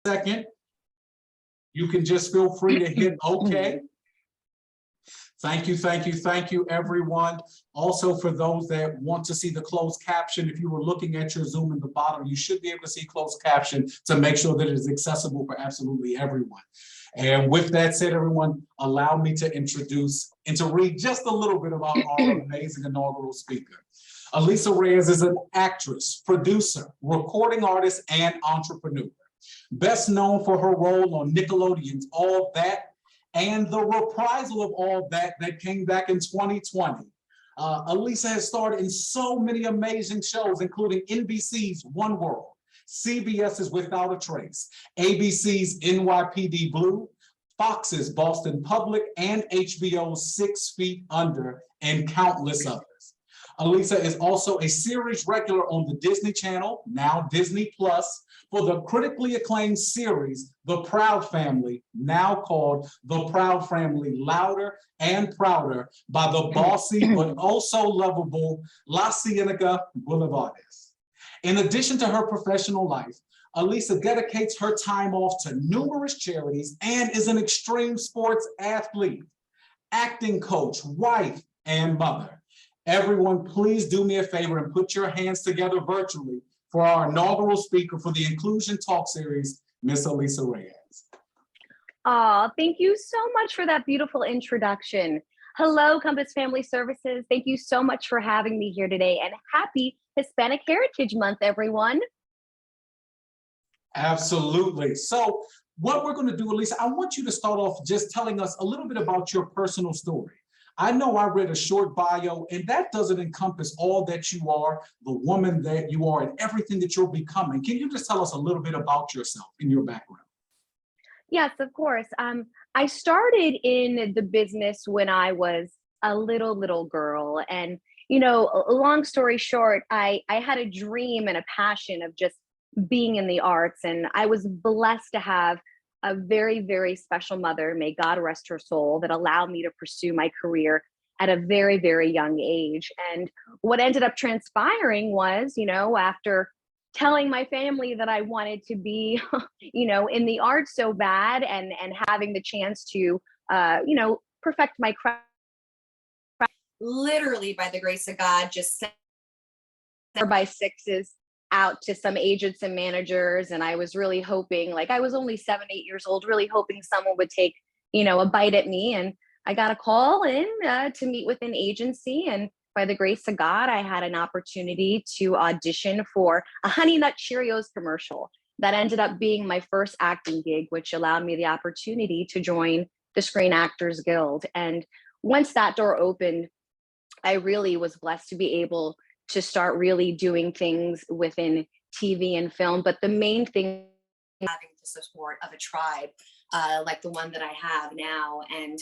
second, you can just feel free to hit OK. Thank you, thank you, thank you, everyone. Also, for those that want to see the closed caption, if you were looking at your Zoom in the bottom, you should be able to see closed caption to make sure that it is accessible for absolutely everyone. And with that said, everyone, allow me to introduce and to read just a little bit about our amazing inaugural speaker. Alisa Reyes is an actress, producer, recording artist, and entrepreneur. Best known for her role on Nickelodeon's All That, and the reprisal of All That that came back in 2020. Alisa has starred in so many amazing shows, including NBC's One World, CBS's Without a Trace, ABC's NYPD Blue, Fox's Boston Public, and HBO's 6 Feet Under, and countless others. Alisa is also a series regular on the Disney Channel, now Disney Plus, for the critically acclaimed series, The Proud Family, now called The Proud Family Louder and Prouder, by the bossy but oh-so-lovable Cienega Boulevardes. In addition to her professional life, Alisa dedicates her time off to numerous charities and is an extreme sports athlete, acting coach, wife, and mother. Everyone, please do me a favor and put your hands together virtually for our inaugural speaker for the Inclusion Talk Series, Miss Alisa Reyes. Oh, thank you so much for that beautiful introduction. Hello, Compass Family Services. Thank you so much for having me here today, and happy Hispanic Heritage Month, everyone. Absolutely. So what we're going to do, Alisa, I want you to start off just telling us a little bit about your personal story. I know I read a short bio, and that doesn't encompass all that you are, the woman that you are, and everything that you're becoming. Can you just tell us a little bit about yourself and your background? Yes, of course. I started in the business when I was a little girl. And, you know, a long story short, I had a dream and a passion of just being in the arts. And I was blessed to have a very, very special mother, may God rest her soul, that allowed me to pursue my career at a very, very young age. And what ended up transpiring was, you know, after telling my family that I wanted to be, you know, in the arts so bad, and having the chance to, you know, perfect my craft, literally by the grace of God, just sent 4x6s out to some agents and managers. And I was really hoping, like, I was only 7, 8 years old, really hoping someone would take, you know, a bite at me. And I got a call in to meet with an agency. And by the grace of God, I had an opportunity to audition for a Honey Nut Cheerios commercial that ended up being my first acting gig, which allowed me the opportunity to join the Screen Actors Guild. And once that door opened, I really was blessed to be able to start really doing things within TV and film. But the main thing, having the support of a tribe like the one that I have now. And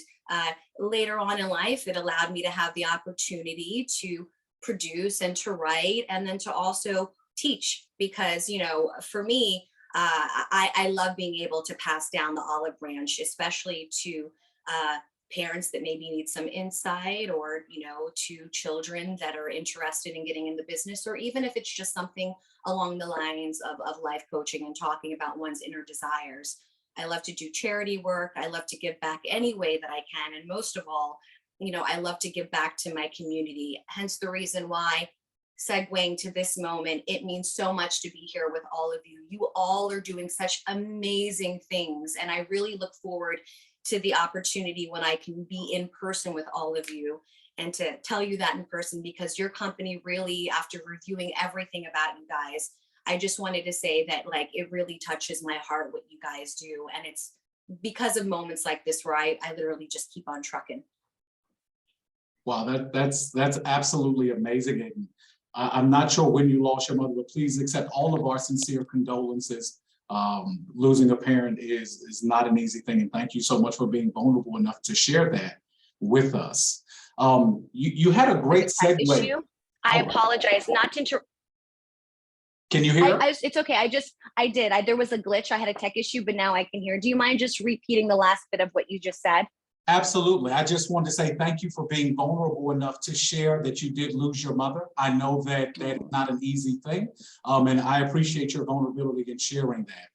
later on in life, it allowed me to have the opportunity to produce and to write, and then to also teach, because, you know, for me, I love being able to pass down the olive branch, especially to parents that maybe need some insight, or, you know, to children that are interested in getting in the business, or even if it's just something along the lines of life coaching and talking about one's inner desires. I love to do charity work. I love to give back any way that I can. And most of all, you know, I love to give back to my community. Hence the reason why, segueing to this moment, it means so much to be here with all of you. You all are doing such amazing things. And I really look forward to the opportunity when I can be in person with all of you, and to tell you that in person, because your company really, after reviewing everything about you guys, I just wanted to say that, like, it really touches my heart what you guys do. And it's because of moments like this where I literally just keep on trucking. Wow, that's absolutely amazing. And I'm not sure when you lost your mother, but please accept all of our sincere condolences. Losing a parent is not an easy thing. And thank you so much for being vulnerable enough to share that with us. You had a great segue. I apologize, not to interrupt. Can you hear? It's okay. There was a glitch. I had a tech issue, but now I can hear. Do you mind just repeating the last bit of what you just said? Absolutely. I just wanted to say thank you for being vulnerable enough to share that you did lose your mother. I know that that's not an easy thing, and I appreciate your vulnerability in sharing that.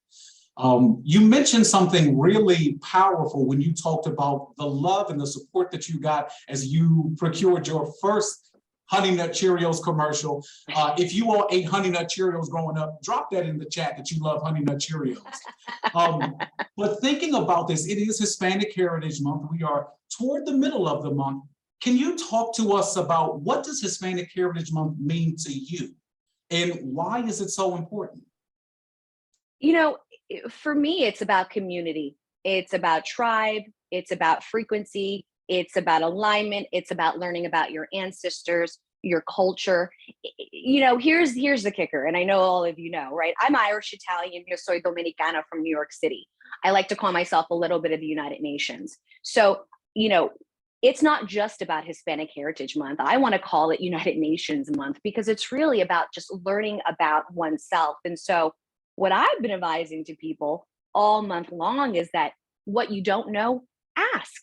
You mentioned something really powerful when you talked about the love and the support that you got as you procured your first Honey Nut Cheerios commercial. If you all ate Honey Nut Cheerios growing up, drop that in the chat that you love Honey Nut Cheerios. But thinking about this, it is Hispanic Heritage Month. We are toward the middle of the month. Can you talk to us about what does Hispanic Heritage Month mean to you? And why is it so important? You know, for me, it's about community. It's about tribe. It's about frequency. It's about alignment. It's about learning about your ancestors, your culture. Here's the kicker, and I know all of you know, right? I'm Irish Italian. Yo soy Dominicana from New York City. I like to call myself a little bit of the United Nations. So, it's not just about Hispanic Heritage Month. I want to call it United Nations Month because it's really about just learning about oneself. And so what I've been advising to people all month long is that what you don't know, ask.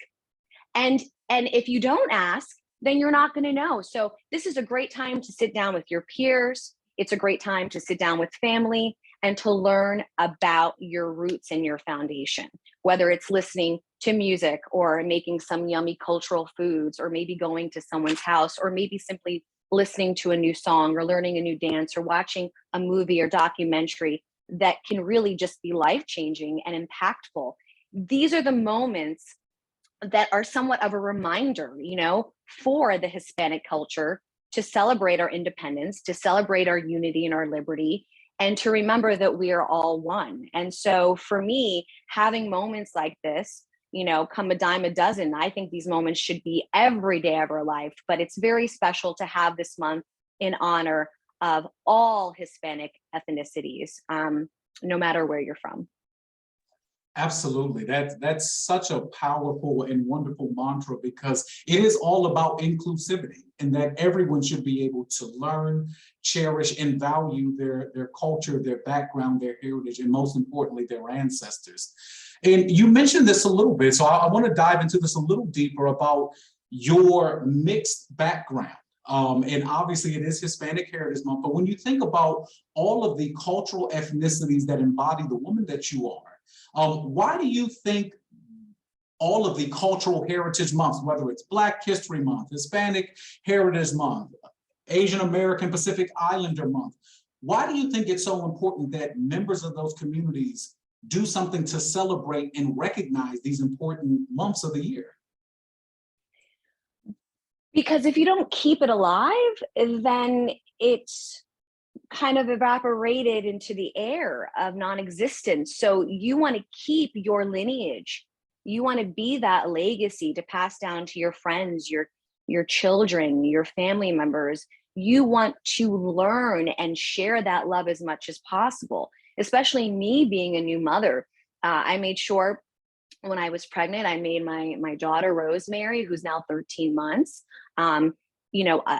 And if you don't ask, then you're not going to know. So this is a great time to sit down with your peers. It's a great time to sit down with family and to learn about your roots and your foundation, whether it's listening to music or making some yummy cultural foods, or maybe going to someone's house, or maybe simply listening to a new song or learning a new dance or watching a movie or documentary that can really just be life-changing and impactful. These are the moments that are somewhat of a reminder, for the Hispanic culture to celebrate our independence, to celebrate our unity and our liberty, and to remember that we are all one. And so for me, having moments like this, come a dime a dozen, I think these moments should be every day of our life, but it's very special to have this month in honor of all Hispanic ethnicities, no matter where you're from. Absolutely. That's such a powerful and wonderful mantra, because it is all about inclusivity, and that everyone should be able to learn, cherish, and value their culture, their background, their heritage, and most importantly, their ancestors. And you mentioned this a little bit, so I want to dive into this a little deeper about your mixed background. And obviously it is Hispanic Heritage Month, but when you think about all of the cultural ethnicities that embody the woman that you are, why do you think all of the cultural heritage months, whether it's Black History Month, Hispanic Heritage Month, Asian American Pacific Islander Month, why do you think it's so important that members of those communities do something to celebrate and recognize these important months of the year? Because if you don't keep it alive, then it's kind of evaporated into the air of non-existence. So you want to keep your lineage. You want to be that legacy to pass down to your friends, your children, your family members. You want to learn and share that love as much as possible, especially me being a new mother. I made sure when I was pregnant, I made my daughter Rosemary, who's now 13 months, a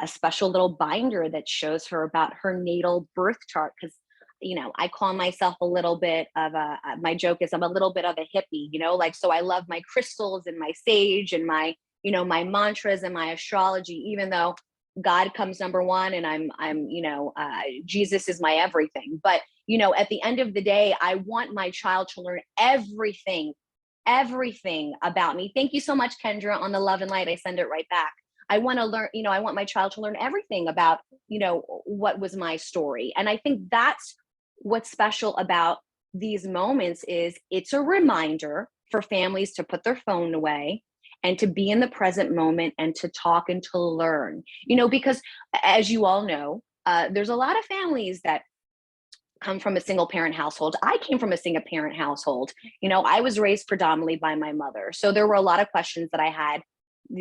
special little binder that shows her about her natal birth chart. Because, I call myself a little bit of my joke is I'm a little bit of a hippie, so I love my crystals and my sage and my mantras and my astrology, even though God comes number one and I'm Jesus is my everything. But, at the end of the day, I want my child to learn everything about me. Thank you so much, Kendra, on the love and light. I send it right back. I want to learn, I want my child to learn everything about, what was my story. And I think that's what's special about these moments is it's a reminder for families to put their phone away and to be in the present moment and to talk and to learn, because as you all know, there's a lot of families that come from a single parent household. I came from a single parent household. I was raised predominantly by my mother. So there were a lot of questions that I had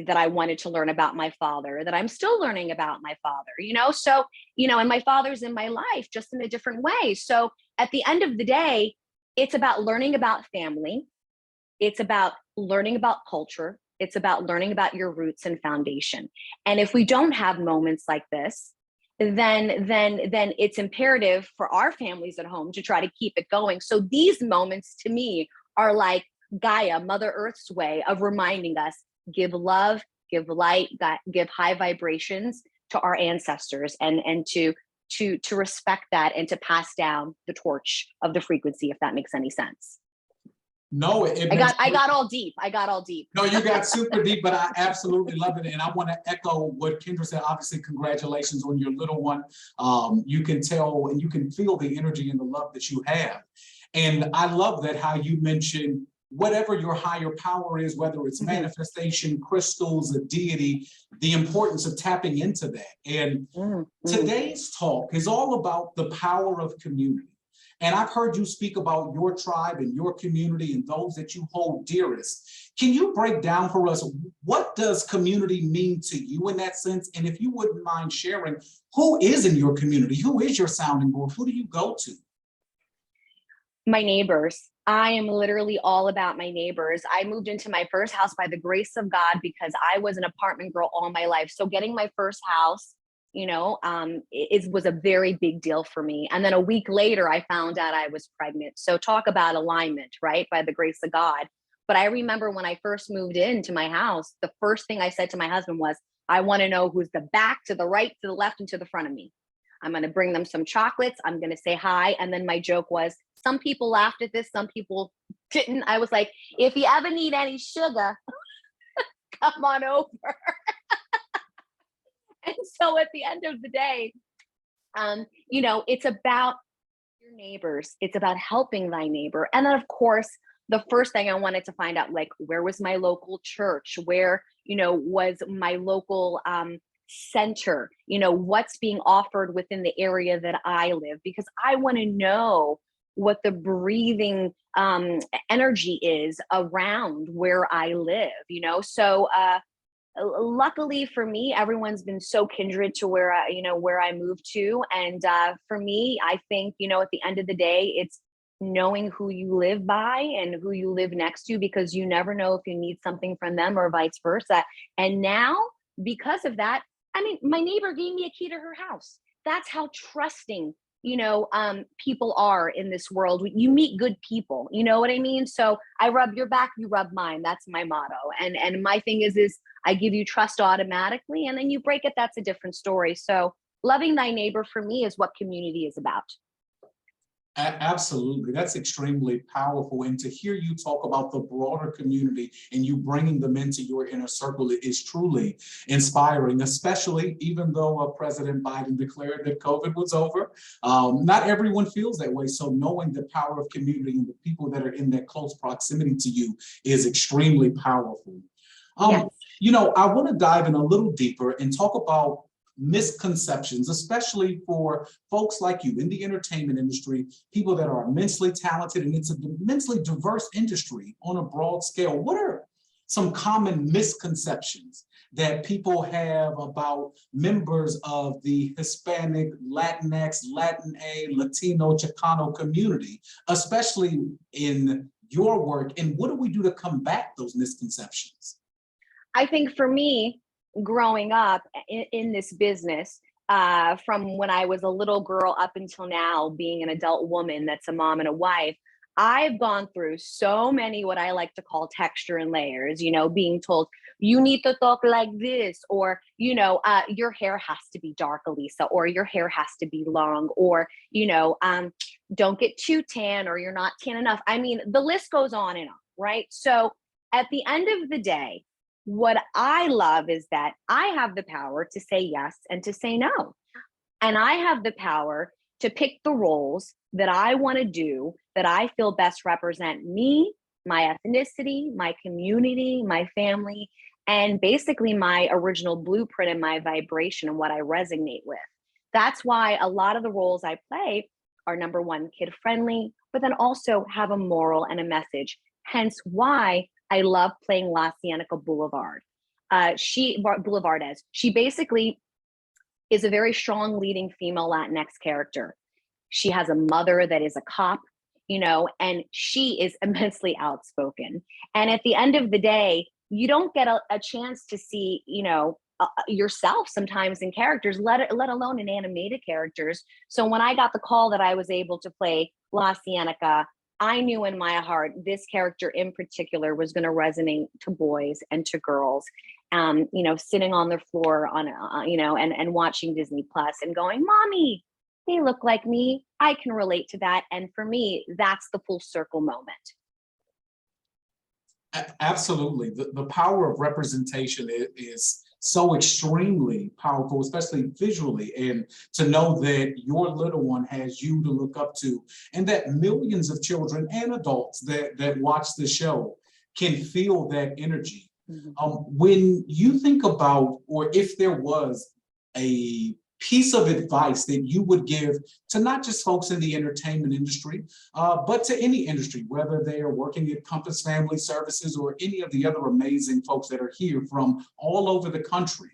that I wanted to learn about my father, that I'm still learning about my father, so, and my father's in my life just in a different way. So at the end of the day, it's about learning about family. It's about learning about culture. It's about learning about your roots and foundation. And if we don't have moments like this, then it's imperative for our families at home to try to keep it going. So these moments to me are like Gaia, Mother Earth's way of reminding us, give love, give light, give high vibrations to our ancestors and to to respect that and to pass down the torch of the frequency, if that makes any sense. No, I got all deep. I got all deep. No, you got super deep, but I absolutely love it. And I want to echo what Kendra said. Obviously, congratulations on your little one. You can tell and you can feel the energy and the love that you have. And I love that how you mentioned whatever your higher power is, whether it's manifestation, crystals, a deity, the importance of tapping into that. And today's talk is all about the power of community. And I've heard you speak about your tribe and your community and those that you hold dearest. Can you break down for us, what does community mean to you in that sense? And if you wouldn't mind sharing, who is in your community? Who is your sounding board? Who do you go to? My neighbors. I am literally all about my neighbors. I moved into my first house by the grace of God because I was an apartment girl all my life. So getting my first house, you know, it was a very big deal for me. And then a week later, I found out I was pregnant. So talk about alignment, right? By the grace of God. But I remember when I first moved into my house, the first thing I said to my husband was, I want to know who's the back, to the right, to the left, and to the front of me. I'm going to bring them some chocolates. I'm going to say hi. And then my joke was, some people laughed at this, some people didn't. I was like, if you ever need any sugar, come on over. And so at the end of the day, you know, it's about your neighbors. It's about helping thy neighbor. And then, of course, the first thing I wanted to find out, like, where was my local church? Where, you know, was my local center? You know, what's being offered within the area that I live? Because I want to know what the breathing energy is around where I live, you know? So luckily for me, everyone's been so kindred to where I moved to. And for me, I think, you know, at the end of the day, it's knowing who you live by and who you live next to, because you never know if you need something from them or vice versa. And now, because of that, I mean, my neighbor gave me a key to her house. That's how trusting, you know, people are in this world. You meet good people, you know what I mean? So I rub your back, you rub mine. That's my motto. And my thing is I give you trust automatically, and then you break it. That's a different story. So loving thy neighbor for me is what community is about. Absolutely. That's extremely powerful. And to hear you talk about the broader community and you bringing them into your inner circle is truly inspiring, especially even though President Biden declared that COVID was over. Not everyone feels that way. So knowing the power of community and the people that are in that close proximity to you is extremely powerful. Yes. You know, I want to dive in a little deeper and talk about misconceptions, especially for folks like you in the entertainment industry, people that are immensely talented, and it's an immensely diverse industry on a broad scale. What are some common misconceptions that people have about members of the Hispanic, Latinx, Latin A, Latino, Chicano community, especially in your work? And what do we do to combat those misconceptions? I think for me, growing up in this business, from when I was a little girl up until now, being an adult woman that's a mom and a wife, I've gone through so many what I like to call texture and layers, you know, being told you need to talk like this, or, you know, your hair has to be dark, Alisa, or your hair has to be long, or, you know, don't get too tan, or you're not tan enough. I mean, the list goes on and on, right? So at the end of the day, what I love is that I have the power to say yes and to say no. And I have the power to pick the roles that I want to do that I feel best represent me, my ethnicity, my community, my family, and basically my original blueprint and my vibration and what I resonate with. That's why a lot of the roles I play are, number one, kid friendly, but then also have a moral and a message. Hence why I love playing La Cienega Boulevard. Boulevardes. She basically is a very strong leading female Latinx character. She has a mother that is a cop, you know, and she is immensely outspoken. And at the end of the day, you don't get a chance to see, you know, yourself sometimes in characters, let alone in animated characters. So when I got the call that I was able to play La Cienega, I knew in my heart this character in particular was going to resonate to boys and to girls. You know, sitting on the floor on, you know, and watching Disney Plus and going, "Mommy, they look like me, I can relate to that. And for me, that's the full circle moment. Absolutely. The power of representation is so extremely powerful, especially visually, and to know that your little one has you to look up to, and that millions of children and adults that watch the show can feel that energy. When you think about, or if there was a piece of advice that you would give to not just folks in the entertainment industry, but to any industry, whether they are working at Compass Family Services or any of the other amazing folks that are here from all over the country,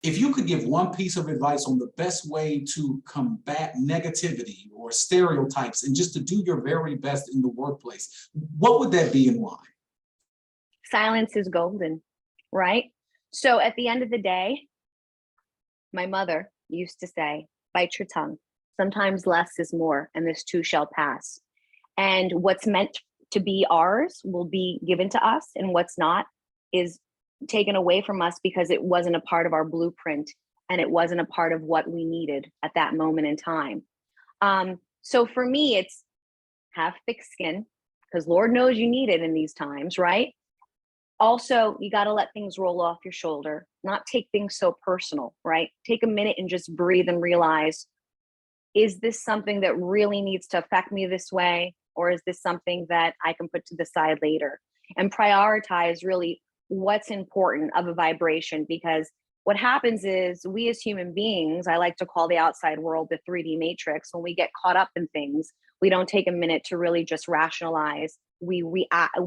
if you could give one piece of advice on the best way to combat negativity or stereotypes and just to do your very best in the workplace, what would that be and why? Silence is golden, right? So at the end of the day, my mother used to say, bite your tongue. Sometimes less is more, and this too shall pass. And what's meant to be ours will be given to us, and what's not is taken away from us because it wasn't a part of our blueprint and it wasn't a part of what we needed at that moment in time. So for me, it's have thick skin, because Lord knows you need it in these times, right? Also, you got to let things roll off your shoulder, not take things so personal, right? Take a minute and just breathe and realize, is this something that really needs to affect me this way? Or is this something that I can put to the side later? And prioritize really what's important of a vibration, because what happens is we as human beings, I like to call the outside world the 3D matrix. When we get caught up in things, we don't take a minute to really just rationalize. We react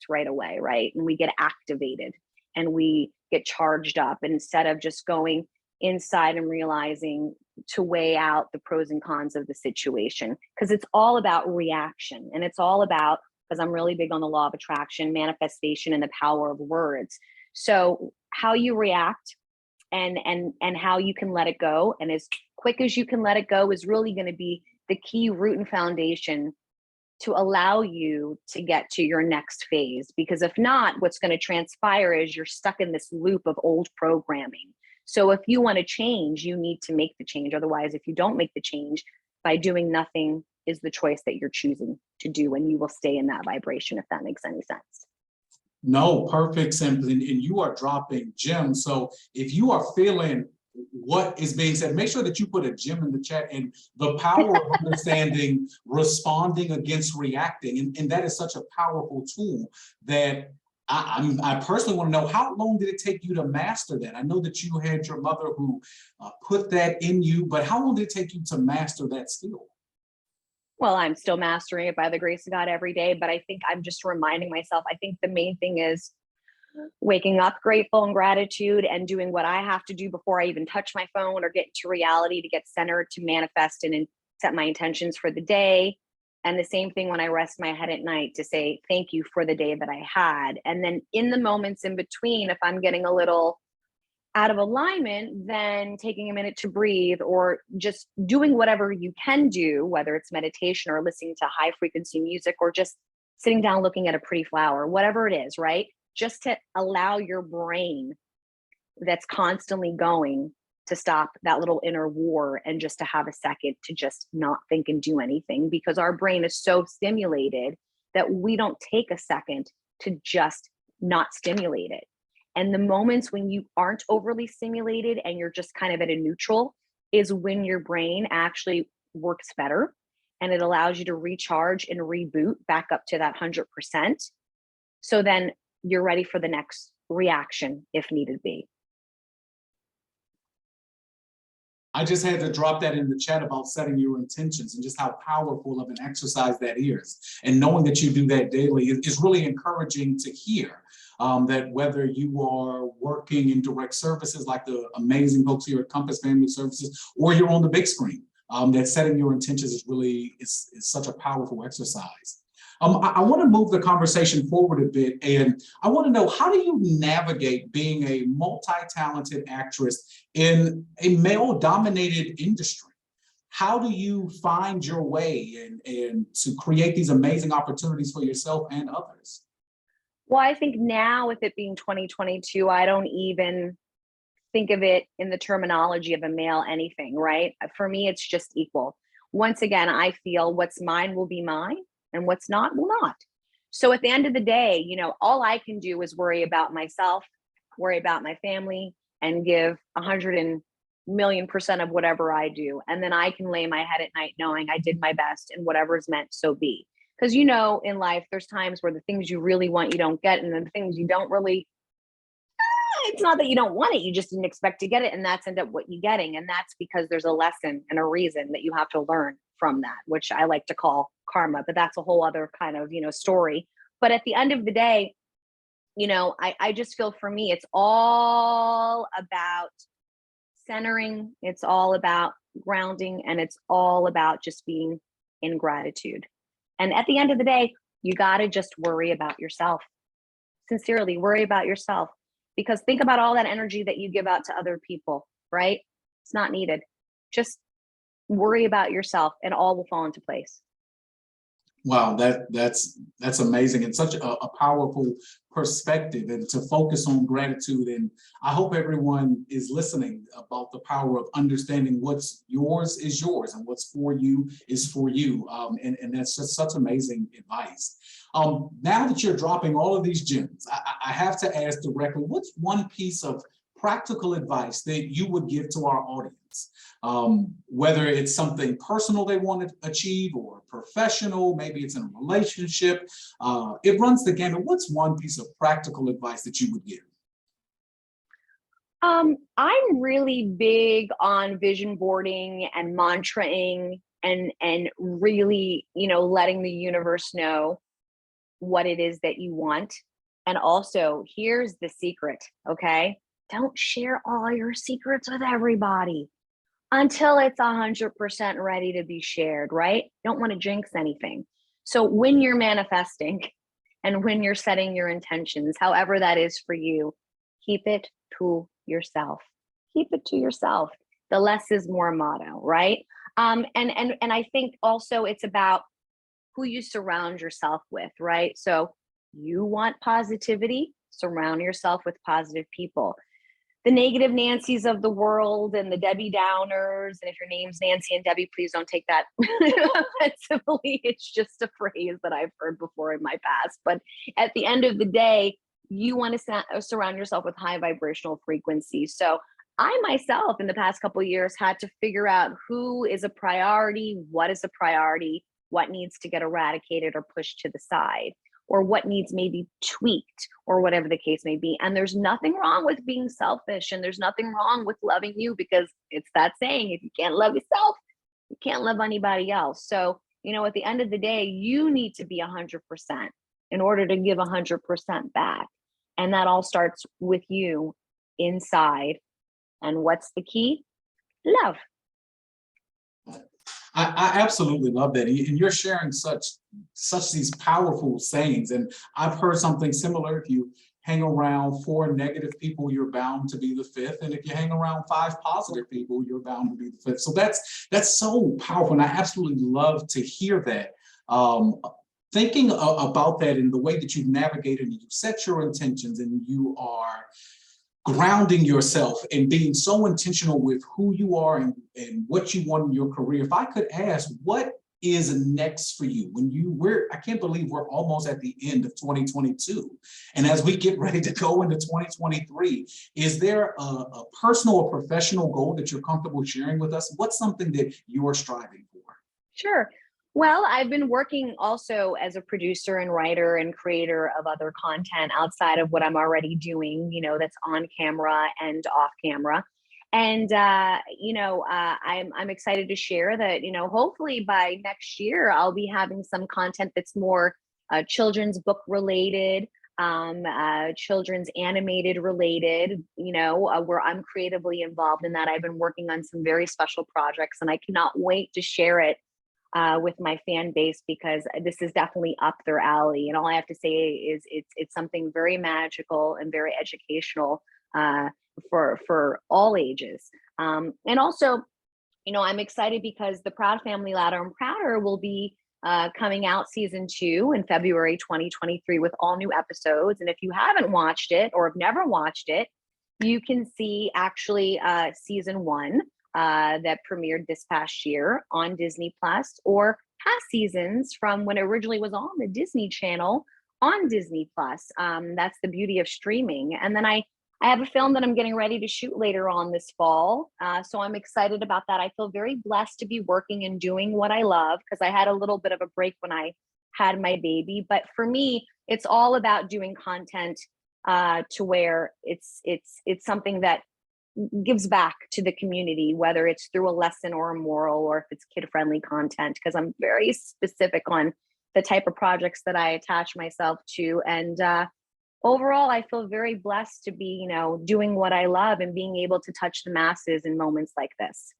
right away, right? And we get activated and we get charged up, and instead of just going inside and realizing to weigh out the pros and cons of the situation, because it's all about reaction, and it's all about, because I'm really big on the law of attraction, manifestation, and the power of words. So how you react and how you can let it go, and as quick as you can let it go, is really going to be the key root and foundation to allow you to get to your next phase. Because if not, what's going to transpire is you're stuck in this loop of old programming. So if you want to change, you need to make the change. Otherwise, if you don't make the change, by doing nothing is the choice that you're choosing to do, and you will stay in that vibration, if that makes any sense. No, perfect, simply, and you are dropping gems. So if you are feeling what is being said, make sure that you put a gem in the chat, and the power of understanding responding against reacting. And that is such a powerful tool that I personally want to know, how long did it take you to master that? I know that you had your mother who put that in you, but how long did it take you to master that skill? Well, I'm still mastering it by the grace of God every day, but I think I'm just reminding myself, I think the main thing is waking up grateful and gratitude and doing what I have to do before I even touch my phone or get into reality to get centered, to manifest and set my intentions for the day. And the same thing when I rest my head at night, to say thank you for the day that I had. And then in the moments in between, if I'm getting a little out of alignment, then taking a minute to breathe, or just doing whatever you can do, whether it's meditation or listening to high frequency music, or just sitting down looking at a pretty flower, whatever it is, right? Just to allow your brain that's constantly going to stop that little inner war, and just to have a second to just not think and do anything, because our brain is so stimulated that we don't take a second to just not stimulate it. And the moments when you aren't overly stimulated and you're just kind of at a neutral is when your brain actually works better, and it allows you to recharge and reboot back up to that 100%. So then you're ready for the next reaction if needed be. I just had to drop that in the chat about setting your intentions and just how powerful of an exercise that is. And knowing that you do that daily is really encouraging to hear. That whether you are working in direct services like the amazing folks here at Compass Family Services, or you're on the big screen, that setting your intentions is really is such a powerful exercise. I want to move the conversation forward a bit, and I want to know, how do you navigate being a multi-talented actress in a male-dominated industry? How do you find your way and to create these amazing opportunities for yourself and others? Well, I think now with it being 2022, I don't even think of it in the terminology of a male anything, right? For me, it's just equal. Once again, I feel what's mine will be mine and what's not will not. So at the end of the day, all I can do is worry about myself, worry about my family, and give 100,000,000% of whatever I do. And then I can lay my head at night knowing I did my best and whatever's meant, so be. Because in life, there's times where the things you really want, you don't get, and then the things you don't really, it's not that you don't want it, you just didn't expect to get it, and that's end up what you're getting. And that's because there's a lesson and a reason that you have to learn from that, which I like to call karma, but that's a whole other kind of, story. But at the end of the day, I just feel for me, it's all about centering, it's all about grounding, and it's all about just being in gratitude. And at the end of the day, you got to just worry about yourself. Sincerely, worry about yourself. Because think about all that energy that you give out to other people, right? It's not needed. Just worry about yourself and all will fall into place. Wow, that's amazing and such a powerful perspective, and to focus on gratitude. And I hope everyone is listening about the power of understanding what's yours is yours and what's for you is for you. And that's just such amazing advice. Now that you're dropping all of these gems, I have to ask directly, what's one piece of practical advice that you would give to our audience? Whether it's something personal they want to achieve or professional, maybe it's in a relationship, it runs the gamut. What's one piece of practical advice that you would give? I'm really big on vision boarding and mantraing and really, letting the universe know what it is that you want. And also, here's the secret, okay? Don't share all your secrets with everybody until it's 100% ready to be shared, right? Don't want to jinx anything. So when you're manifesting and when you're setting your intentions, however that is for you, keep it to yourself. Keep it to yourself. The less is more motto, right? And I think also it's about who you surround yourself with, right? So you want positivity, surround yourself with positive people. The negative Nancys of the world and the Debbie Downers. And if your name's Nancy and Debbie, please don't take that offensively. It's just a phrase that I've heard before in my past. But at the end of the day, you want to surround yourself with high vibrational frequencies. So I myself, in the past couple of years, had to figure out who is a priority, what is a priority, what needs to get eradicated or pushed to the side, or what needs maybe tweaked, or whatever the case may be. And there's nothing wrong with being selfish, and there's nothing wrong with loving you, because it's that saying, if you can't love yourself, you can't love anybody else. So, at the end of the day, you need to be 100% in order to give 100% back. And that all starts with you inside. And what's the key? Love. I absolutely love that, and you're sharing such these powerful sayings. And I've heard something similar: if you hang around 4 negative people, you're bound to be the 5th, and if you hang around 5 positive people, you're bound to be the 5th. So that's so powerful, and I absolutely love to hear that. Thinking about that in the way that you've navigated, and you set your intentions, and you are grounding yourself and being so intentional with who you are and what you want in your career. If I could ask, what is next for you? I can't believe we're almost at the end of 2022. And as we get ready to go into 2023, is there a personal or professional goal that you're comfortable sharing with us? What's something that you're striving for? Sure. Well, I've been working also as a producer and writer and creator of other content outside of what I'm already doing, that's on camera and off camera. And, I'm excited to share that, hopefully by next year, I'll be having some content that's more children's book related, children's animated related, where I'm creatively involved in that. I've been working on some very special projects, and I cannot wait to share it with my fan base, because this is definitely up their alley. And all I have to say is it's something very magical and very educational for all ages. And also, I'm excited because the Proud Family Louder and Prouder will be coming out season 2 in February 2023 with all new episodes. And if you haven't watched it or have never watched it, you can see actually season 1 that premiered this past year on Disney Plus, or past seasons from when it originally was on the Disney Channel on Disney Plus. That's the beauty of streaming. And then I have a film that I'm getting ready to shoot later on this fall. So I'm excited about that. I feel very blessed to be working and doing what I love, because I had a little bit of a break when I had my baby. But for me, it's all about doing content to where it's something that gives back to the community, whether it's through a lesson or a moral, or if it's kid-friendly content, because I'm very specific on the type of projects that I attach myself to. And overall, I feel very blessed to be, doing what I love and being able to touch the masses in moments like this.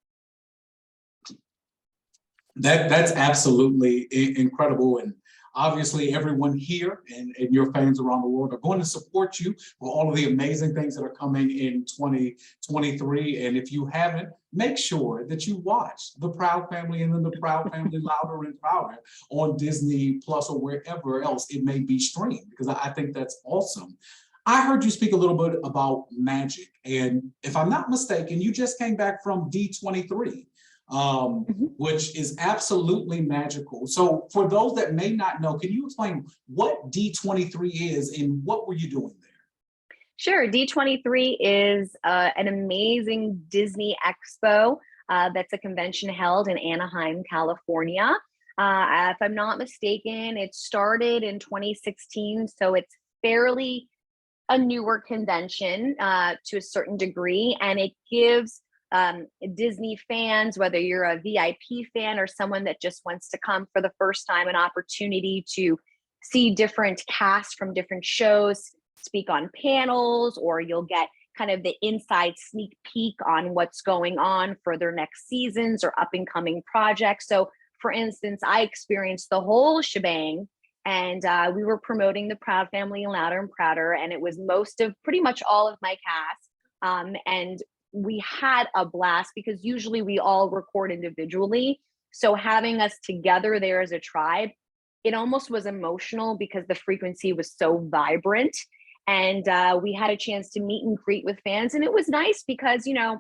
That's absolutely incredible. And obviously everyone here and your fans around the world are going to support you for all of the amazing things that are coming in 2023. And if you haven't, make sure that you watch The Proud Family and then The Proud Family Louder and Prouder on Disney Plus or wherever else it may be streamed, because I think that's awesome. I heard you speak a little bit about magic, and if I'm not mistaken, you just came back from D23. Which is absolutely magical. So for those that may not know, can you explain what D23 is and what were you doing there? Sure. D23 is an amazing Disney expo. That's a convention held in Anaheim, California. If I'm not mistaken, it started in 2016, so it's fairly a newer convention to a certain degree, and it gives Disney fans, whether you're a VIP fan or someone that just wants to come for the first time, an opportunity to see different casts from different shows, speak on panels, or you'll get kind of the inside sneak peek on what's going on for their next seasons or up and coming projects. So for instance, I experienced the whole shebang, and we were promoting The Proud Family and Louder and Prouder, and it was pretty much all of my cast. And we had a blast because usually we all record individually. So having us together there as a tribe, it almost was emotional because the frequency was so vibrant. And we had a chance to meet and greet with fans. And it was nice because, due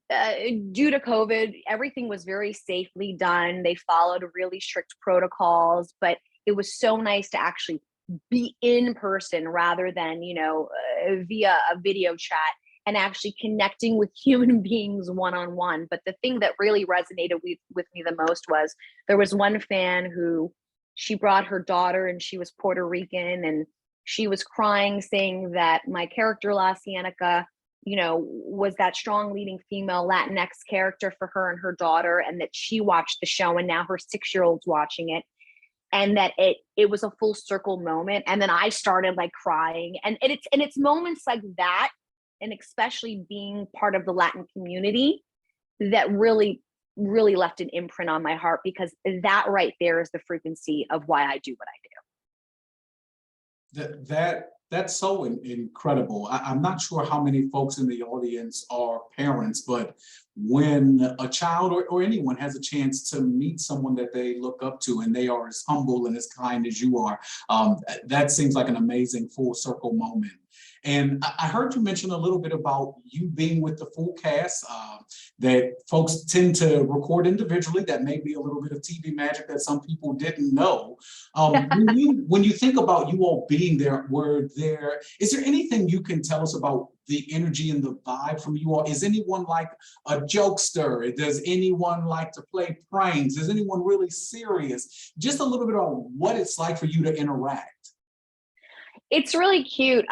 to COVID, everything was very safely done. They followed really strict protocols, but it was so nice to actually be in person rather than, via a video chat, and actually connecting with human beings one-on-one. But the thing that really resonated with me the most was there was one fan who, she brought her daughter, and she was Puerto Rican, and she was crying, saying that my character, La Cienega, was that strong leading female Latinx character for her and her daughter, and that she watched the show and now her 6-year-old's watching it. And that it was a full circle moment. And then I started like crying. And it's moments like that, and especially being part of the Latin community, that really, really left an imprint on my heart, because that right there is the frequency of why I do what I do. That's so incredible. I'm not sure how many folks in the audience are parents, but when a child or anyone has a chance to meet someone that they look up to and they are as humble and as kind as you are, that seems like an amazing full circle moment. And I heard you mention a little bit about you being with the full cast, that folks tend to record individually. That may be a little bit of TV magic that some people didn't know. When you think about you all being there, is there anything you can tell us about the energy and the vibe from you all? Is anyone like a jokester? Does anyone like to play pranks? Is anyone really serious? Just a little bit on what it's like for you to interact. It's really cute.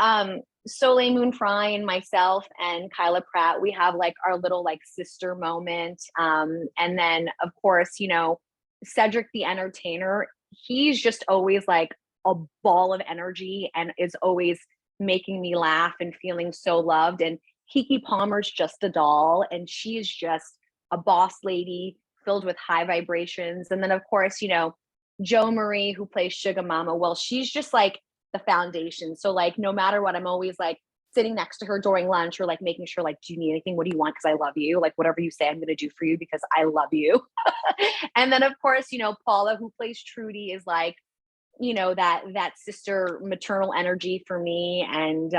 Soleil Moon Frye and myself and Kyla Pratt, we have like our little like sister moment. And then of course, Cedric the Entertainer, he's just always like a ball of energy and is always making me laugh and feeling so loved. And Kiki Palmer's just a doll, and she is just a boss lady filled with high vibrations. And then of course, Jo Marie, who plays Sugar Mama, well, she's just like the foundation. So like, no matter what, I'm always like sitting next to her during lunch, or like making sure, like, do you need anything? What do you want? Because I love you. Like, whatever you say, I'm going to do for you because I love you. And then of course, Paula, who plays Trudy, is like you know, that sister maternal energy for me. And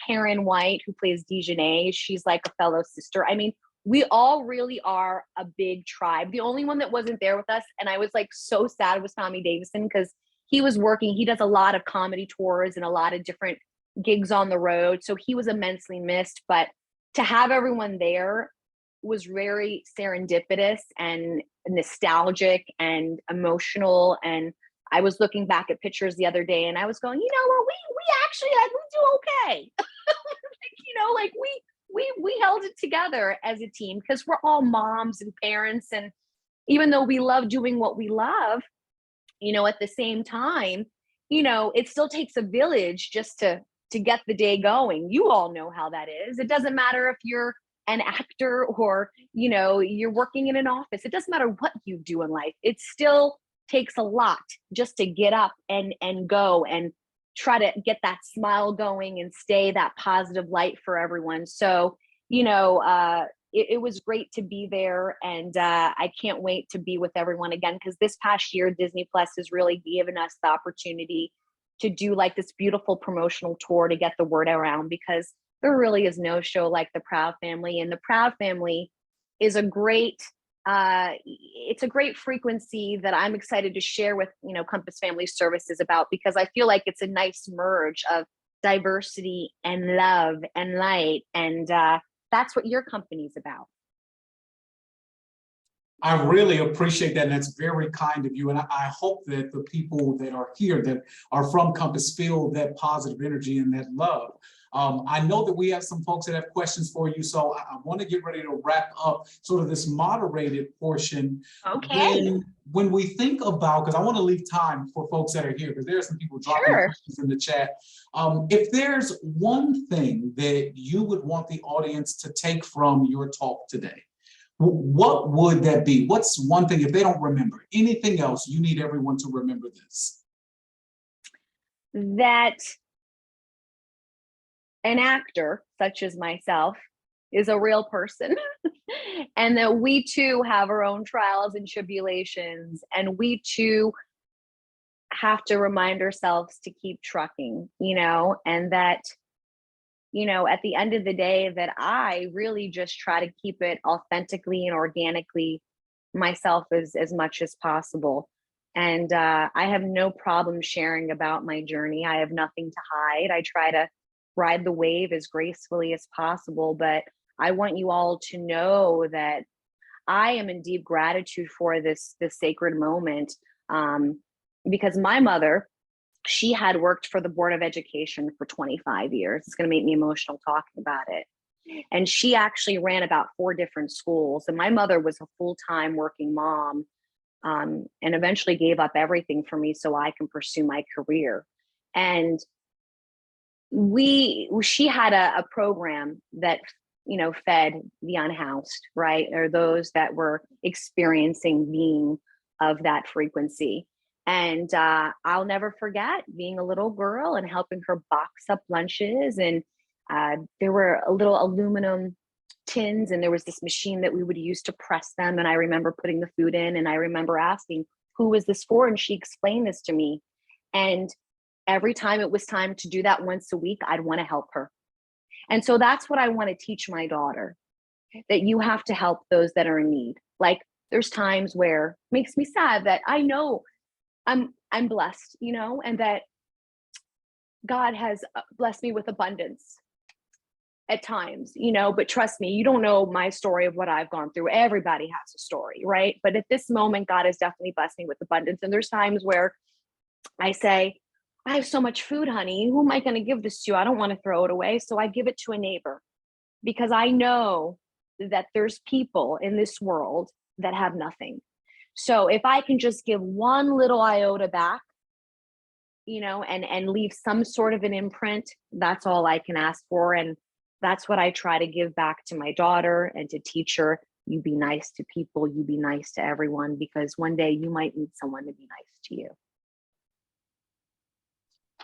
Karen White, who plays Dejanay, she's like a fellow sister. I mean, we all really are a big tribe. The only one that wasn't there with us, and I was like so sad, was Tommy Davison, because he was working. He does a lot of comedy tours and a lot of different gigs on the road, so he was immensely missed. But to have everyone there was very serendipitous and nostalgic and emotional. And I was looking back at pictures the other day, and I was going, you know what, we actually, like, we do okay. Like, you know, like we held it together as a team, because we're all moms and parents. And even though we love doing what we love, you know, at the same time, you know, it still takes a village just to get the day going. You all know how that is. It doesn't matter if you're an actor or, you know, you're working in an office. It doesn't matter what you do in life. It still takes a lot just to get up and go and try to get that smile going and stay that positive light for everyone. So, you know, it was great to be there. And I can't wait to be with everyone again, because this past year, Disney Plus has really given us the opportunity to do like this beautiful promotional tour to get the word around, because there really is no show like The Proud Family. And The Proud Family is a great, it's a great frequency that I'm excited to share with, you know, Compass Family Services about, because I feel like it's a nice merge of diversity and love and light. And that's what your company's about. I really appreciate that, and that's very kind of you. And I hope that the people that are here that are from Compass feel that positive energy and that love. I know that we have some folks that have questions for you, so I want to get ready to wrap up sort of this moderated portion. Okay. When we think about, because I want to leave time for folks that are here, because there are some people dropping questions in the chat. If there's one thing that you would want the audience to take from your talk today, what would that be? What's one thing, if they don't remember anything else, you need everyone to remember this? That an actor such as myself is a real person, and that we too have our own trials and tribulations, and we too have to remind ourselves to keep trucking, you know, and that, you know, at the end of the day, that I really just try to keep it authentically and organically myself as much as possible. And I have no problem sharing about my journey. I have nothing to hide. I try to ride the wave as gracefully as possible. But I want you all to know that I am in deep gratitude for this sacred moment, because my mother, she had worked for the Board of Education for 25 years. It's going to make me emotional talking about it. And she actually ran about 4 different schools. And my mother was a full-time working mom, and eventually gave up everything for me so I can pursue my career. And she had a program that, you know, fed the unhoused, right? Or those that were experiencing being of that frequency. And I'll never forget being a little girl and helping her box up lunches. And there were a little aluminum tins, and there was this machine that we would use to press them. And I remember putting the food in, and I remember asking, who was this for? And she explained this to me. And every time it was time to do that once a week, I'd want to help her. And so that's what I want to teach my daughter, that you have to help those that are in need. Like, there's times where it makes me sad that I know I'm blessed, you know, and that God has blessed me with abundance at times, you know, but trust me, you don't know my story of what I've gone through. Everybody has a story, right? But at this moment, God has definitely blessed me with abundance. And there's times where I say, I have so much food, honey. Who am I going to give this to? I don't want to throw it away. So I give it to a neighbor, because I know that there's people in this world that have nothing. So if I can just give one little iota back, you know, and leave some sort of an imprint, that's all I can ask for. And that's what I try to give back to my daughter, and to teach her, you be nice to people, you be nice to everyone, because one day you might need someone to be nice to you.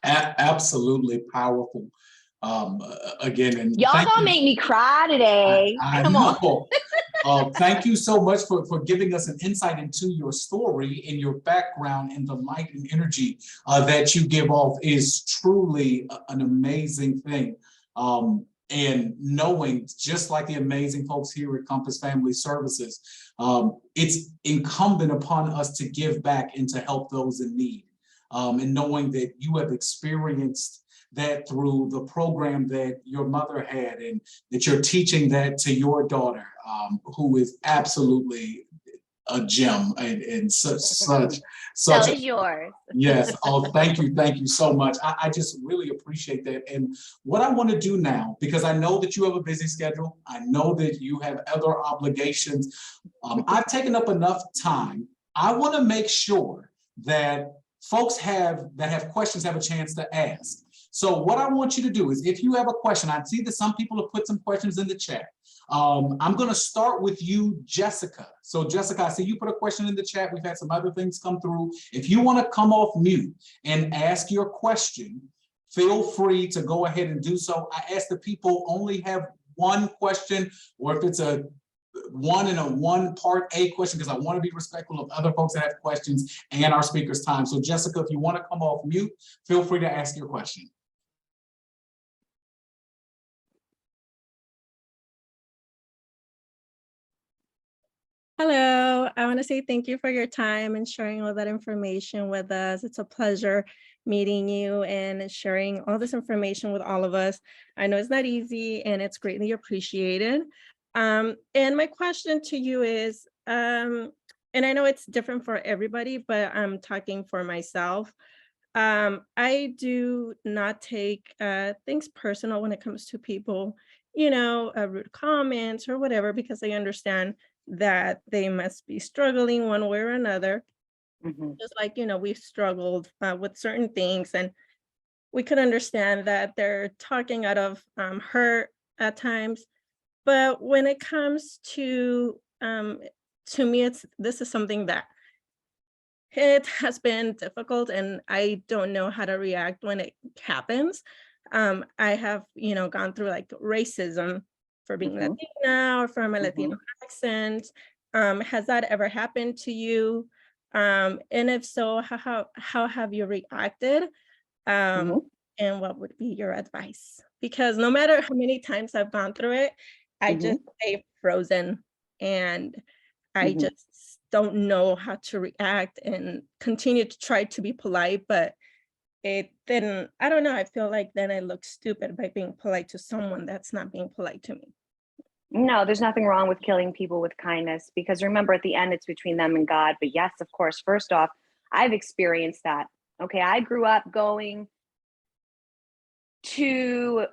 Absolutely powerful. Again, and y'all gonna make me cry today. Come on. Thank you so much for giving us an insight into your story and your background, and the light and energy that you give off is truly an amazing thing. And knowing, just like the amazing folks here at Compass Family Services, it's incumbent upon us to give back and to help those in need. And knowing that you have experienced that through the program that your mother had, and that you're teaching that to your daughter, who is absolutely a gem, and such So is yours. yes. Oh, thank you so much. I just really appreciate that. And what I want to do now, because I know that you have a busy schedule, I know that you have other obligations, I've taken up enough time. I want to make sure that folks that have questions have a chance to ask. So what I want you to do is, if you have a question, I see that some people have put some questions in the chat. I'm going to start with you, Jessica. So Jessica, I see you put a question in the chat. We've had some other things come through. If you want to come off mute and ask your question, feel free to go ahead and do so. I ask that people only have one question, or if it's a one part A question, because I want to be respectful of other folks that have questions and our speakers' time. So Jessica, if you want to come off mute, feel free to ask your question. Hello, I want to say thank you for your time and sharing all that information with us. It's a pleasure meeting you and sharing all this information with all of us. I know it's not easy and it's greatly appreciated. And my question to you is, and I know it's different for everybody, but I'm talking for myself. I do not take things personal when it comes to people, rude comments or whatever, because I understand that they must be struggling one way or another. Just like, we've struggled with certain things, and we could understand that they're talking out of hurt at times. But when it comes to me, this is something that it has been difficult, and I don't know how to react when it happens. I have, gone through like racism for being Latina or from a Latino accent. Has that ever happened to you? And if so, how have you reacted? And what would be your advice? Because no matter how many times I've gone through it, I just stay frozen, and I just don't know how to react and continue to try to be polite, but I don't know, I feel like then I look stupid by being polite to someone that's not being polite to me. No, there's nothing wrong with killing people with kindness, because remember, at the end, it's between them and God. But yes, of course, first off, I've experienced that. Okay, I grew up going to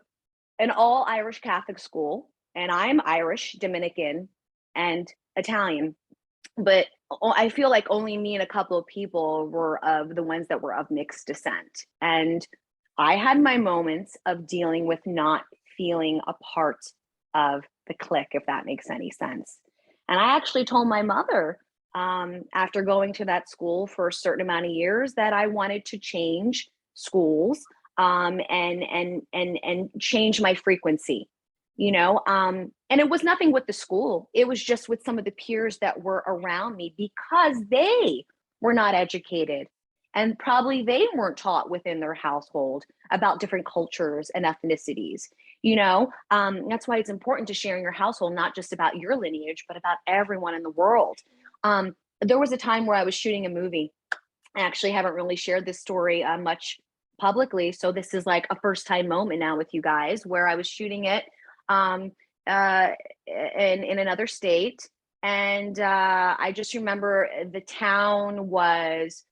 an all Irish Catholic school, and I'm Irish, Dominican, and Italian. But I feel like only me and a couple of people were of the ones that were of mixed descent. And I had my moments of dealing with not feeling a part of the clique, if that makes any sense. And I actually told my mother, after going to that school for a certain amount of years, that I wanted to change schools, and change my frequency. And it was nothing with the school. It was just with some of the peers that were around me, because they were not educated, and probably they weren't taught within their household about different cultures and ethnicities. That's why it's important to share in your household, not just about your lineage, but about everyone in the world. There was a time where I was shooting a movie. I actually haven't really shared this story much publicly, so this is like a first time moment now with you guys, where I was shooting it in another state. And I just remember the town was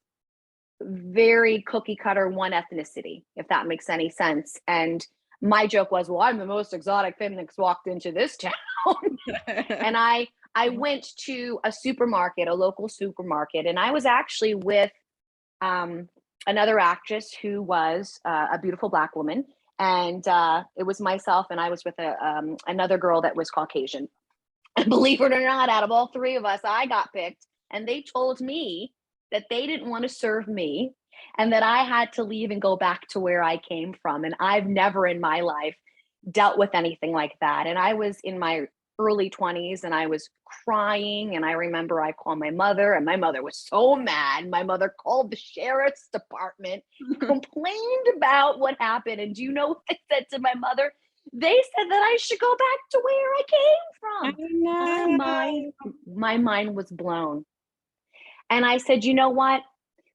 very cookie cutter, one ethnicity, if that makes any sense. And my joke was, well, I'm the most exotic thing that's walked into this town. And I went to a supermarket, a local supermarket, and I was actually with another actress who was a beautiful Black woman. And it was myself, and I was with another girl that was Caucasian. And believe it or not, out of all three of us, I got picked. And they told me that they didn't want to serve me, and that I had to leave and go back to where I came from. And I've never in my life dealt with anything like that. And I was in my early 20s, and I was crying. And I remember I called my mother, and my mother was so mad. My mother called the sheriff's department, complained about what happened. And do you know what they said to my mother? They said that I should go back to where I I came from. know. My mind was blown. And I said, you know what?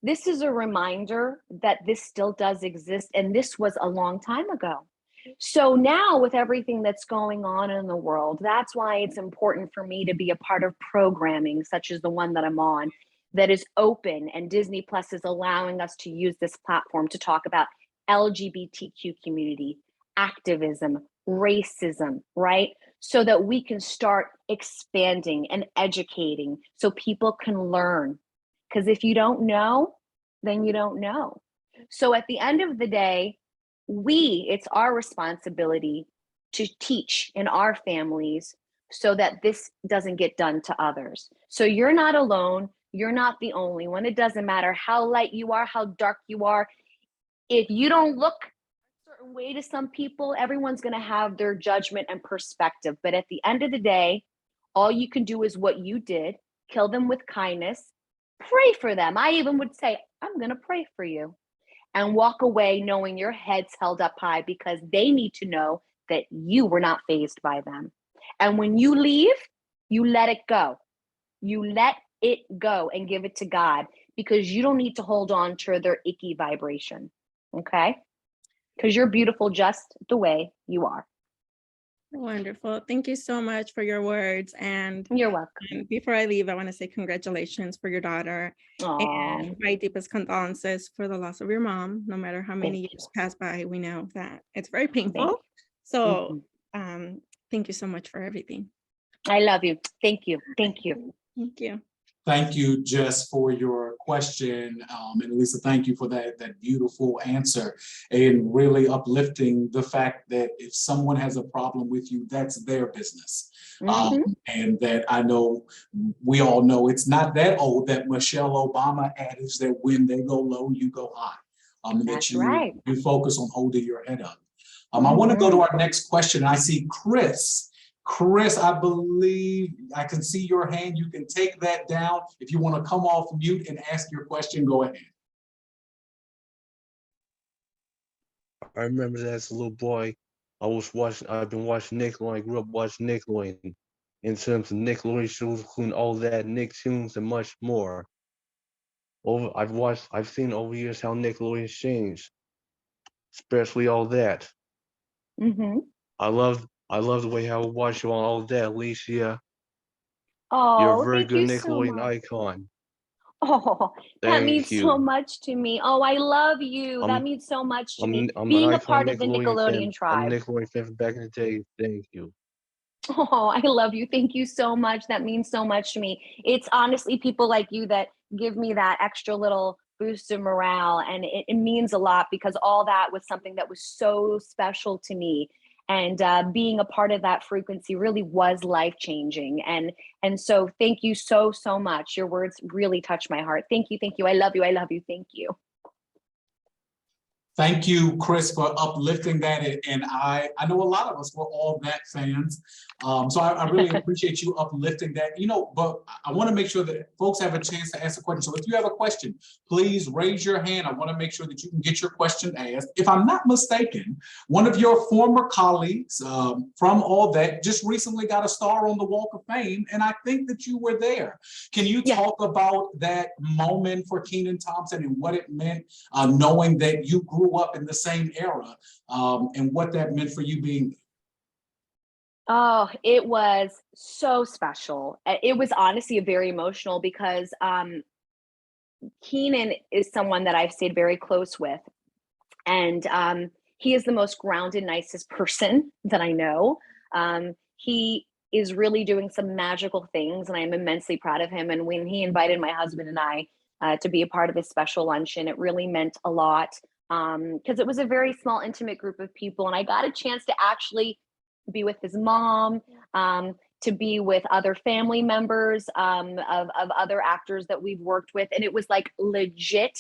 This is a reminder that this still does exist. And this was a long time ago. So now, with everything that's going on in the world, that's why it's important for me to be a part of programming such as the one that I'm on, that is open. And Disney Plus is allowing us to use this platform to talk about LGBTQ community, activism, racism, right? So that we can start expanding and educating so people can learn. Because if you don't know, then you don't know. So at the end of the day, it's our responsibility to teach in our families so that this doesn't get done to others. So you're not alone. You're not the only one. It doesn't matter how light you are, how dark you are. If you don't look a certain way to some people, everyone's going to have their judgment and perspective. But at the end of the day, all you can do is what you did, kill them with kindness, pray for them. I even would say, I'm going to pray for you, and walk away knowing your head's held up high, because they need to know that you were not fazed by them. And when you leave, you let it go. You let it go and give it to God, because you don't need to hold on to their icky vibration. Okay? Because you're beautiful just the way you are. Wonderful. Thank you so much for your words. And You're welcome. before I leave, I want to say congratulations for your daughter. Aw, And my deepest condolences for the loss of your mom. No matter how many thank years pass by, we know that it's very Thank painful. you. So Mhm. thank you so much for everything. I love you. Thank you. Thank you. Thank you. Thank you, Jess, for your question. And Lisa, thank you for that beautiful answer, and really uplifting the fact that if someone has a problem with you, that's their business. And that I know we all know it's not that old, that Michelle Obama adage that when they go low, you go high. That's That right. you focus on holding your head up. I want to go to our next question. I see Chris. Chris, I believe I can see your hand. You can take that down. If you want to come off mute and ask your question, go ahead. I remember that as a little boy, I've been watching Nickelodeon. I grew up watching Nickelodeon. In terms of Nickelodeon shows, including all that, Nicktoons, and much more. I've seen over years how Nickelodeon changed, especially all that. I love the way how I watch you on all that, Alicia. You're a Oh, very thank good you so Nickelodeon much. icon. Oh, that means Thank so you. much to me. Oh, I love you. That I'm means so much to I'm me. I'm an Being a icon part of the Nickelodeon fan. Nickelodeon I'm a tribe. Nickelodeon fan from back in the day. Thank you. Oh, I love you. Thank you so much. That means so much to me. It's honestly people like you that give me that extra little boost of morale. And it means a lot, because all that was something that was so special to me. And being a part of that frequency really was life changing. And so thank you so, so much. Your words really touch my heart. Thank you. Thank you. I love you. I love you. Thank you. Thank you, Chris, for uplifting that. And I know a lot of us were all that fans. So I really appreciate you uplifting that. But I want to make sure that folks have a chance to ask a question. So if you have a question, please raise your hand. I want to make sure that you can get your question asked. If I'm not mistaken, one of your former colleagues from All That just recently got a star on the Walk of Fame, and I think that you were there. Can you talk about that moment for Kenan Thompson and what it meant, knowing that you grew up in the same era, and what that meant for you being there? Oh, it was so special. It was honestly very emotional, because Keenan is someone that I've stayed very close with. And he is the most grounded, nicest person that I know. He is really doing some magical things, and I'm immensely proud of him. And when he invited my husband and I to be a part of his special luncheon, it really meant a lot, because it was a very small, intimate group of people. And I got a chance to actually be with his mom, to be with other family members of other actors that we've worked with. And it was like legit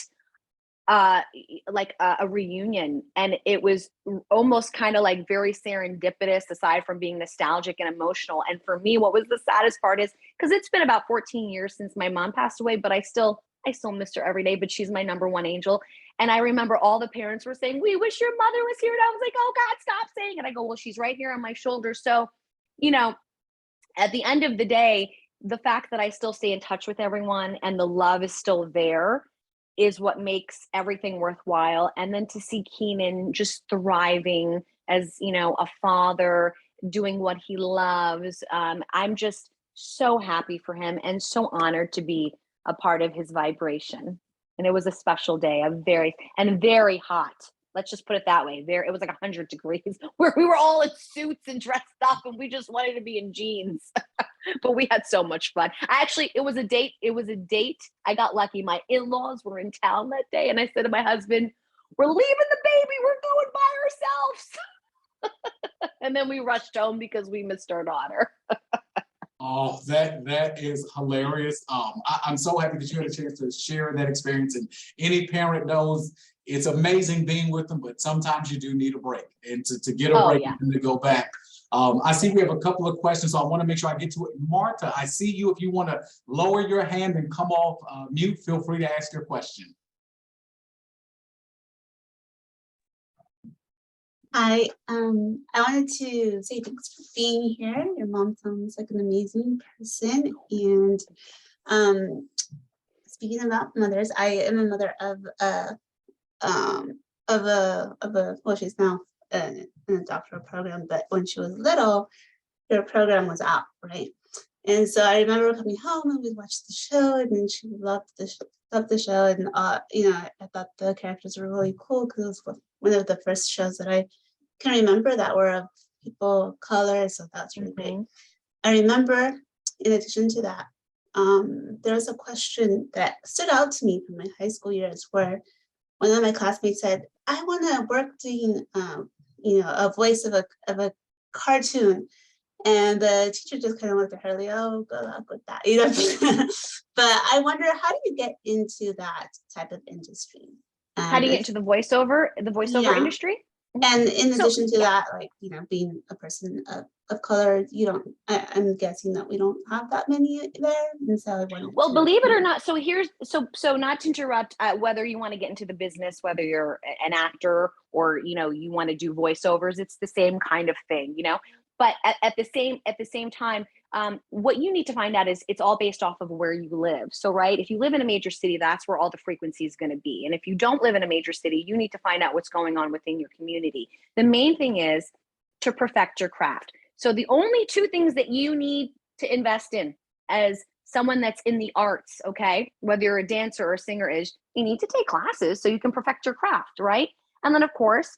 like a reunion, and it was almost kind of like very serendipitous, aside from being nostalgic and emotional. And for me, what was the saddest part is, because it's been about 14 years since my mom passed away, but I still miss her every day, but she's my number one angel. And I remember all the parents were saying, we wish your mother was here. And I was like, oh God, stop saying it. I go, well, she's right here on my shoulder. So, you know, at the end of the day, the fact that I still stay in touch with everyone and the love is still there is what makes everything worthwhile. And then to see Keenan just thriving as, you know, a father, doing what he loves. I'm just so happy for him and so honored to be a part of his vibration. And it was a special day, very hot. Let's just put it that way. It was like 100 degrees where we were all in suits and dressed up and we just wanted to be in jeans. But we had so much fun. It was a date. I got lucky. My in-laws were in town that day. And I said to my husband, we're leaving the baby. We're going by ourselves. And then we rushed home because we missed our daughter. Oh, that is hilarious. I'm so happy that you had a chance to share that experience. And any parent knows it's amazing being with them, but sometimes you do need a break. And to get a break and to go back. I see we have a couple of questions, so I want to make sure I get to it. Marta, I see you. If you want to lower your hand and come off mute, feel free to ask your question. Hi, I wanted to say thanks for being here. Your mom sounds like an amazing person. And speaking about mothers, I am a mother well, she's now in a doctoral program, but when she was little, her program was out, right? And so I remember coming home and we'd watch the show, and then she loved the show. And you know, I thought the characters were really cool because it was one of the first shows that I can remember that were of people of color. So that's really great. I remember, in addition to that, there was a question that stood out to me from my high school years where one of my classmates said, I want to work doing you know, a voice of a cartoon. And the teacher just kind of looked at her like, oh, good luck with that, you know. But I wonder, how do you get into that type of industry? How do you get into the voiceover industry? And in addition to that, like, you know, being a person of color, you don't, I'm guessing that we don't have that many there. And so I wanted well, believe it or not, so here's, so not to interrupt, whether you want to get into the business, whether you're an actor or, you know, you want to do voiceovers, it's the same kind of thing, you know. But at the same time, what you need to find out is it's all based off of where you live. So, right, if you live in a major city, that's where all the frequency is going to be. And if you don't live in a major city, you need to find out what's going on within your community. The main thing is to perfect your craft. So the only two things that you need to invest in as someone that's in the arts, okay, whether you're a dancer or a singer, is you need to take classes so you can perfect your craft, right? And then, of course,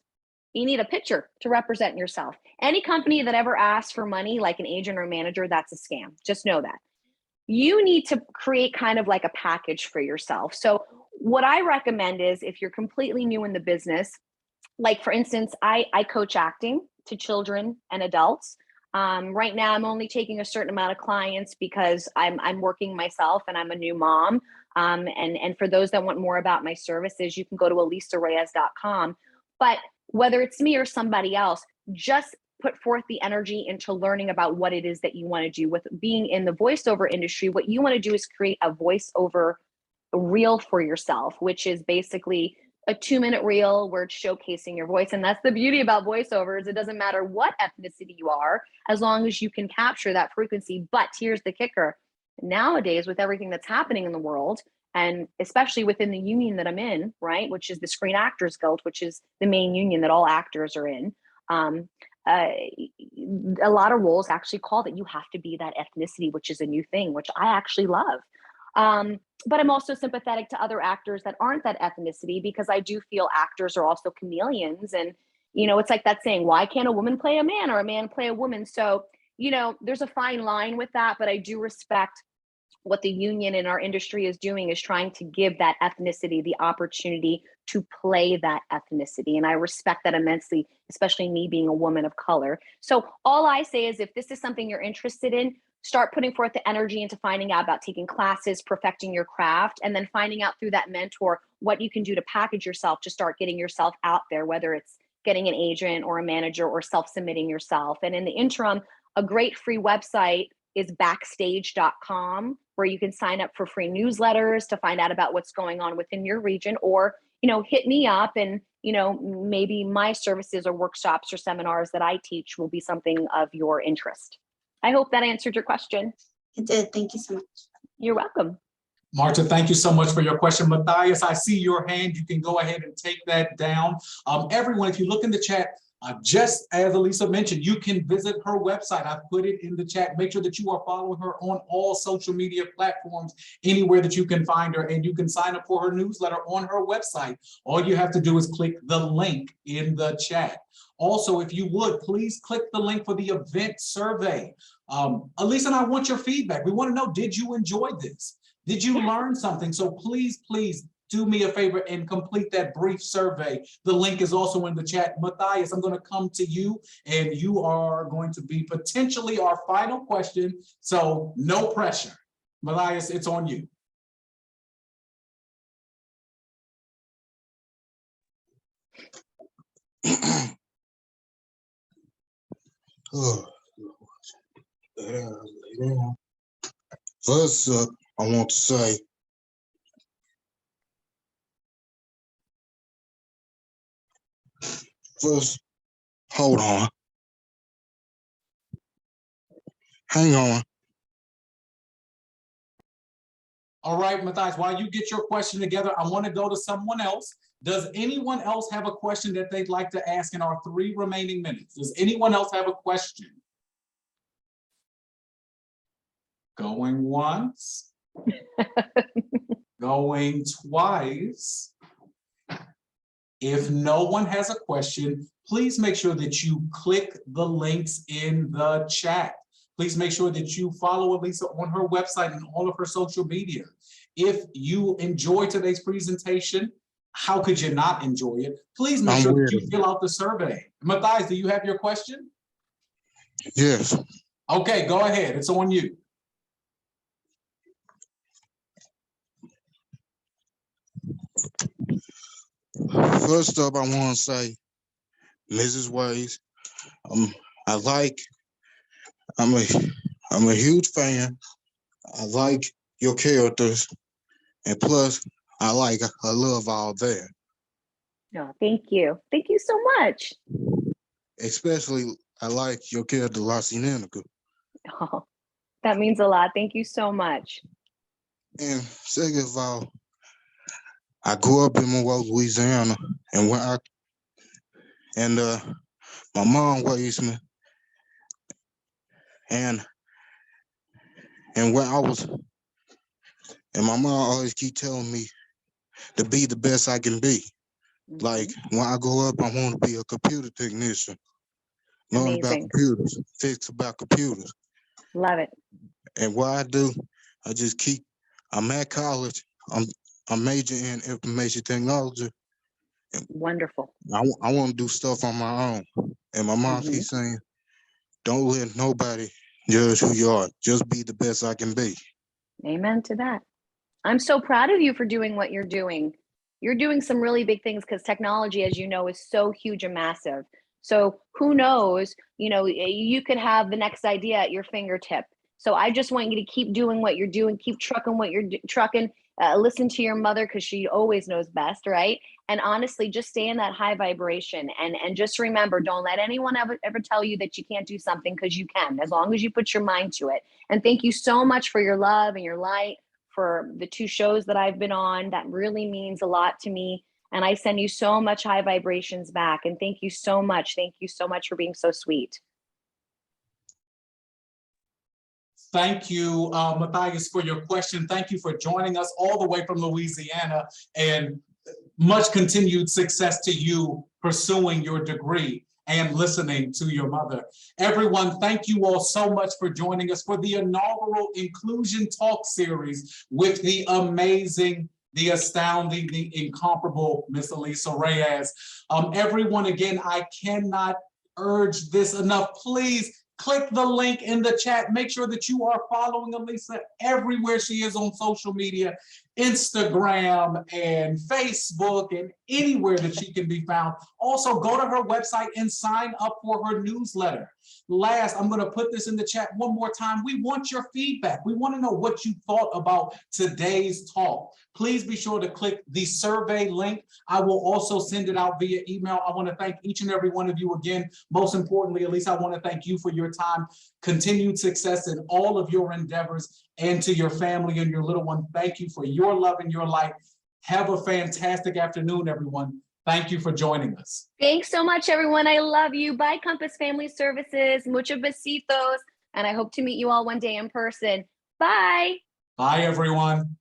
you need a picture to represent yourself. Any company that ever asks for money, like an agent or a manager, that's a scam. Just know that. You need to create kind of like a package for yourself. So what I recommend is, if you're completely new in the business, like for instance, I coach acting to children and adults. Right now, I'm only taking a certain amount of clients because I'm working myself and I'm a new mom. And for those that want more about my services, you can go to alisareyes.com. But whether it's me or somebody else, just put forth the energy into learning about what it is that you want to do. With being in the voiceover industry, what you want to do is create a voiceover reel for yourself, which is basically a 2-minute reel where it's showcasing your voice. And that's the beauty about voiceovers. It doesn't matter what ethnicity you are, as long as you can capture that frequency. But here's the kicker. Nowadays, with everything that's happening in the world, and especially within the union that I'm in, right, which is the Screen Actors Guild, which is the main union that all actors are in, a lot of roles actually call that you have to be that ethnicity, which is a new thing, which I actually love. But I'm also sympathetic to other actors that aren't that ethnicity, because I do feel actors are also chameleons. And, you know, it's like that saying, why can't a woman play a man or a man play a woman? So, you know, there's a fine line with that, but I do respect what the union in our industry is doing, is trying to give that ethnicity the opportunity to play that ethnicity. And I respect that immensely, especially me being a woman of color. So all I say is, if this is something you're interested in, start putting forth the energy into finding out about taking classes, perfecting your craft, and then finding out through that mentor what you can do to package yourself to start getting yourself out there, whether it's getting an agent or a manager or self-submitting yourself. And in the interim, a great free website is backstage.com, where you can sign up for free newsletters to find out about what's going on within your region, or, hit me up and, maybe my services or workshops or seminars that I teach will be something of your interest. I hope that answered your question. It did. Thank you so much. You're welcome. Marta, thank you so much for your question. Matthias, I see your hand. You can go ahead and take that down. Everyone, if you look in the chat, just as Alisa mentioned, you can visit her website. I've put it in the chat. Make sure that you are following her on all social media platforms, anywhere that you can find her, and you can sign up for her newsletter on her website. All you have to do is click the link in the chat. Also, if you would, please click the link for the event survey. Alisa and I want your feedback. We want to know, did you enjoy this? Did you learn something? So please, please do me a favor and complete that brief survey. The link is also in the chat. Matthias, I'm going to come to you, and you are going to be potentially our final question. So no pressure. Matthias, it's on you. First up, I want to say, hold on. Hang on. All right, Matthias, while you get your question together, I want to go to someone else. Does anyone else have a question that they'd like to ask in our 3 remaining minutes? Does anyone else have a question? Going once. Going twice. If no one has a question, please make sure that you click the links in the chat. Please make sure that you follow Alisa on her website and all of her social media. If you enjoyed today's presentation, how could you not enjoy it? Please make sure that you fill out the survey. Matthias, do you have your question? Yes. Okay, go ahead. It's on you. First up, I want to say, Mrs. Ways, I'm a huge fan. I like your characters, and plus, I love all that. No, thank you. Thank you so much. Especially, I like your character, La Cienega. Oh, that means a lot. Thank you so much. And second of all, I grew up in Monroe, Louisiana, and my mom raised me, and when I was, and my mom always keep telling me to be the best I can be. Like when I grow up, I want to be a computer technician, learn about computers, fix about computers. Love it. And what I do, I'm at college. I'm majoring in information technology. Wonderful. I want to do stuff on my own. And my mom keeps saying, don't let nobody judge who you are. Just be the best I can be. Amen to that. I'm so proud of you for doing what you're doing. You're doing some really big things because technology, as you know, is so huge and massive. So who knows, you could have the next idea at your fingertip. So I just want you to keep doing what you're doing, keep trucking what you're trucking, listen to your mother because she always knows best, right? And honestly, just stay in that high vibration and just remember, don't let anyone ever tell you that you can't do something, because you can, as long as you put your mind to it. And thank you so much for your love and your light, for the 2 shows that I've been on. That really means a lot to me. And I send you so much high vibrations back. And thank you so much. Thank you so much for being so sweet. Thank you, Matthias, for your question. Thank you for joining us all the way from Louisiana, and much continued success to you pursuing your degree and listening to your mother. Everyone, thank you all so much for joining us for the inaugural Inclusion Talk series with the amazing, the astounding, the incomparable Miss Alisa Reyes. Everyone, again, I cannot urge this enough. Please click the link in the chat. Make sure that you are following Alisa everywhere she is on social media, Instagram and Facebook and anywhere that she can be found. Also, go to her website and sign up for her newsletter. Last, I'm going to put this in the chat one more time. We want your feedback. We want to know what you thought about today's talk. Please be sure to click the survey link. I will also send it out via email. I want to thank each and every one of you again. Most importantly, Alisa, I want to thank you for your time, continued success in all of your endeavors, and to your family and your little one. Thank you for your love and your life. Have a fantastic afternoon, everyone. Thank you for joining us. Thanks so much, everyone. I love you. Bye, Compass Family Services. Muchos besitos. And I hope to meet you all one day in person. Bye. Bye, everyone.